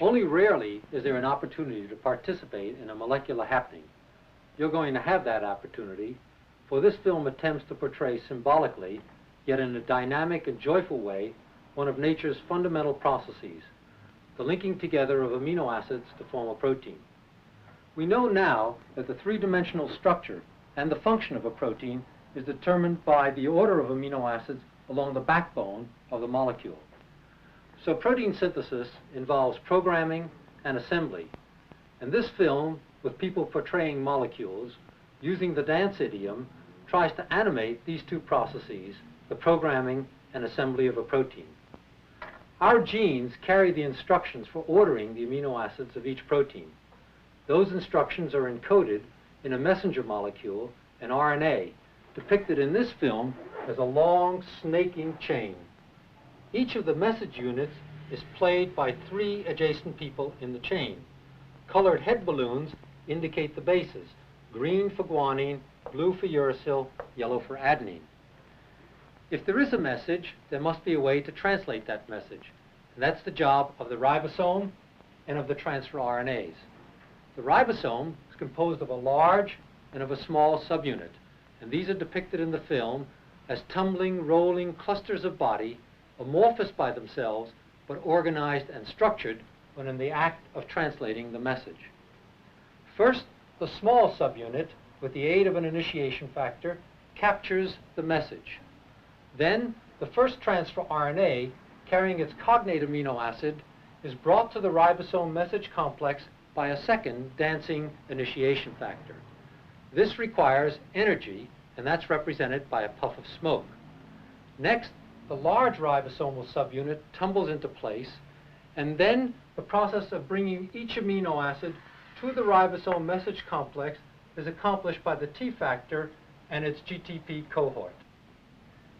Only rarely is there an opportunity to participate in a molecular happening. You're going to have that opportunity, for this film attempts to portray symbolically, yet in a dynamic and joyful way, one of nature's fundamental processes, the linking together of amino acids to form a protein. We know now that the three-dimensional structure and the function of a protein is determined by the order of amino acids along the backbone of the molecule. So protein synthesis involves programming and assembly. And this film, with people portraying molecules, using the dance idiom, tries to animate these two processes, the programming and assembly of a protein. Our genes carry the instructions for ordering the amino acids of each protein. Those instructions are encoded in a messenger molecule, an RNA, depicted in this film as a long snaking chain. Each of the message units is played by three adjacent people in the chain. Colored head balloons indicate the bases: green for guanine, blue for uracil, yellow for adenine. If there is a message, there must be a way to translate that message. And that's the job of the ribosome and of the transfer RNAs. The ribosome is composed of a large and of a small subunit, and these are depicted in the film as tumbling, rolling clusters of body, amorphous by themselves, but organized and structured when in the act of translating the message. First, the small subunit, with the aid of an initiation factor, captures the message. Then, the first transfer RNA, carrying its cognate amino acid, is brought to the ribosome message complex by a second dancing initiation factor. This requires energy, and that's represented by a puff of smoke. Next, the large ribosomal subunit tumbles into place, and then the process of bringing each amino acid to the ribosome message complex is accomplished by the T factor and its GTP cohort.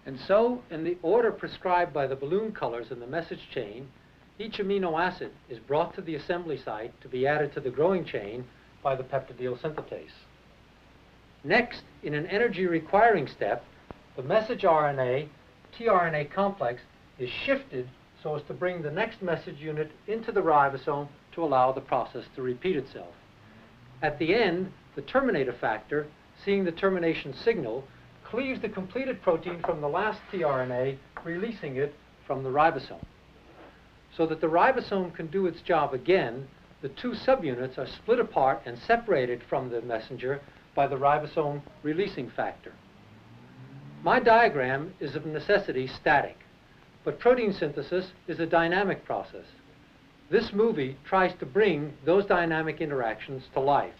And so, in the order prescribed by the balloon colors in the message chain, each amino acid is brought to the assembly site to be added to the growing chain by the peptidyl synthetase. Next, in an energy-requiring step, the message RNA, tRNA complex, is shifted so as to bring the next message unit into the ribosome to allow the process to repeat itself. At the end, the terminator factor, seeing the termination signal, cleaves the completed protein from the last tRNA, releasing it from the ribosome. So that the ribosome can do its job again, the two subunits are split apart and separated from the messenger by the ribosome releasing factor. My diagram is of necessity static, but protein synthesis is a dynamic process. This movie tries to bring those dynamic interactions to life.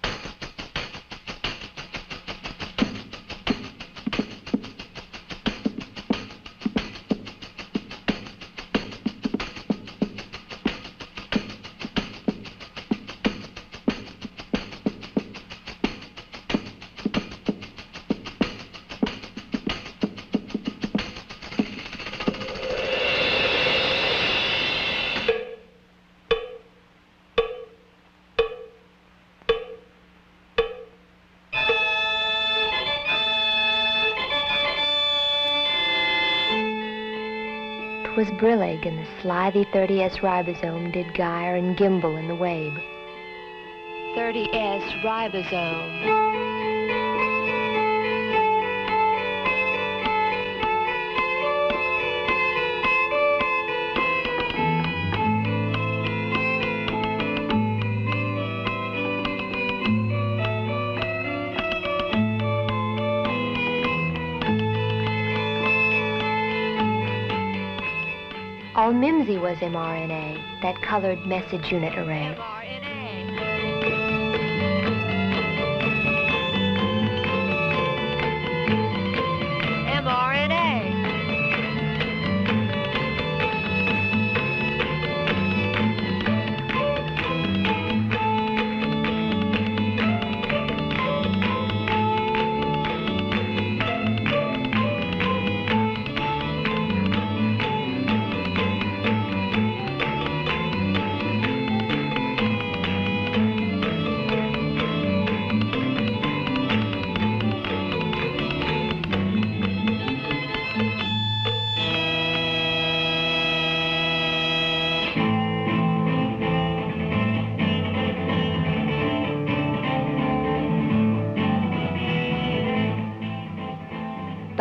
Was brillig in the slithy 30S ribosome did gyre and gimble in the wabe. 30S ribosome. All mimsy was mRNA, that colored message unit array.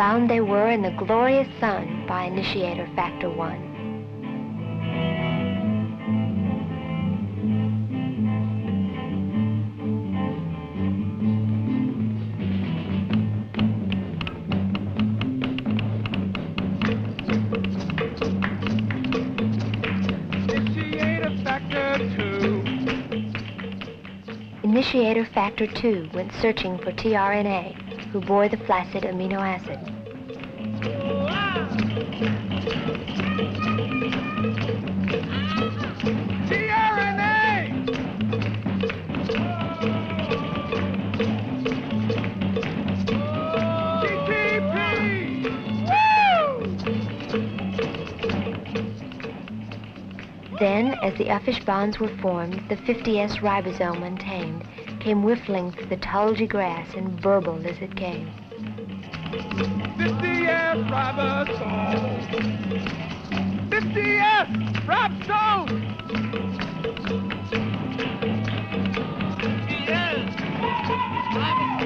found they were in the glorious sun by initiator factor 1. Initiator factor 2 went searching for tRNA, who bore the flaccid amino acid. Then, as the uffish bonds were formed, the 50S ribosome untamed came whiffling through the tulgey grass and burbled as it came. 50S ribosome! 50S ribosome! 50S ribosome!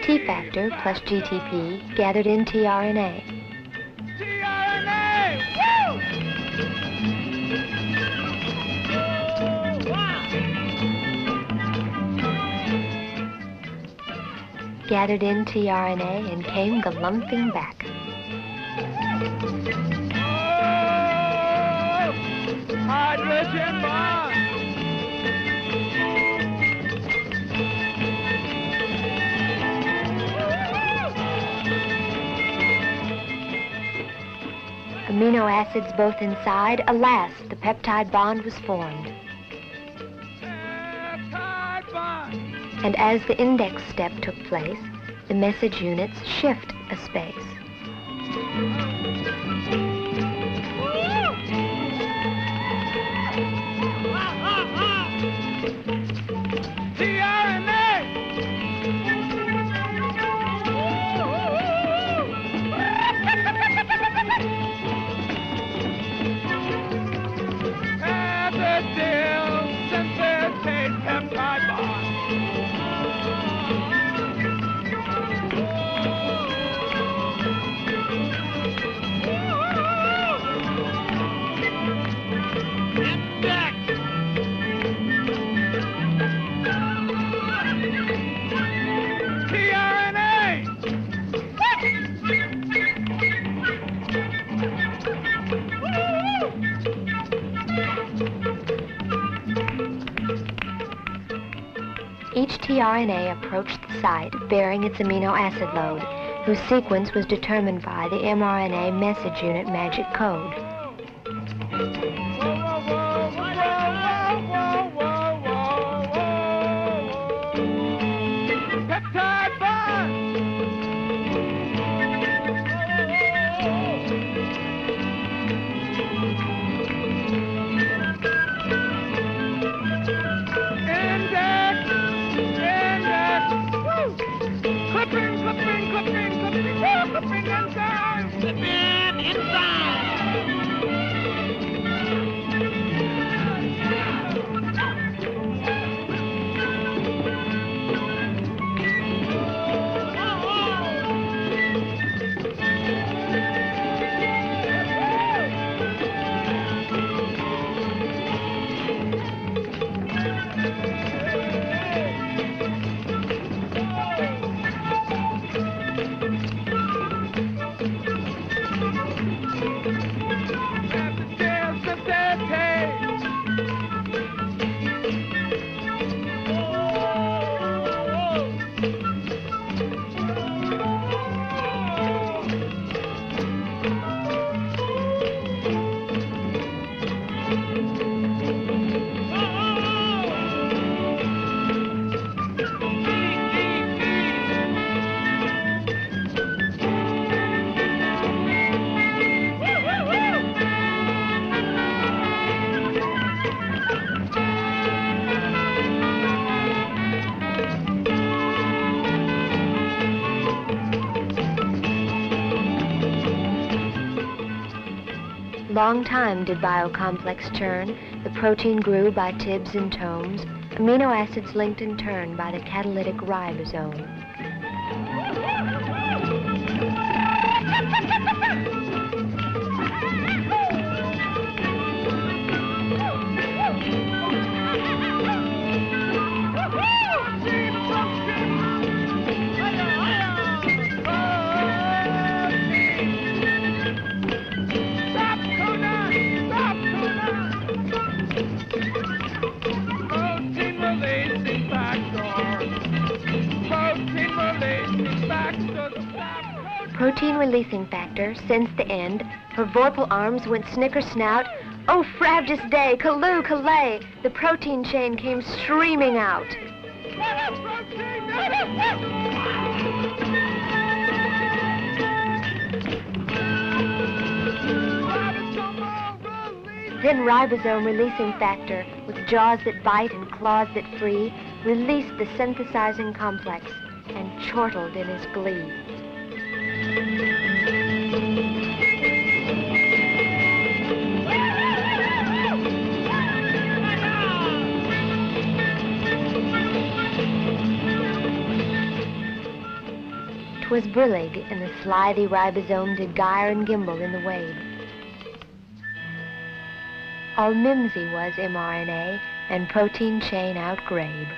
T-factor plus GTP gathered in tRNA. tRNA! Woo! Gathered in tRNA and came galumphing back. Oh, hydrogen bond! Amino acids both inside, alas, the peptide bond was formed. Peptide bond! And as the index step took place, the message units shift a space. Each tRNA approached the site bearing its amino acid load, whose sequence was determined by the mRNA message unit magic code. Peptide bond! Clipping inside! Long time did biocomplex churn, the protein grew by tibs and tomes, amino acids linked in turn by the catalytic ribosome. Protein-releasing factor, since the end, her vorpal arms went snicker-snout. Oh, frabjous day, Calloo, Calais, the protein chain came streaming out. Then ribosome-releasing factor, with jaws that bite and claws that free, released the synthesizing complex and chortled in his glee. 'Twas brillig, and the slithy ribosome did gyre and gimble in the wave. All mimsy was mRNA, and protein chain outgrabe.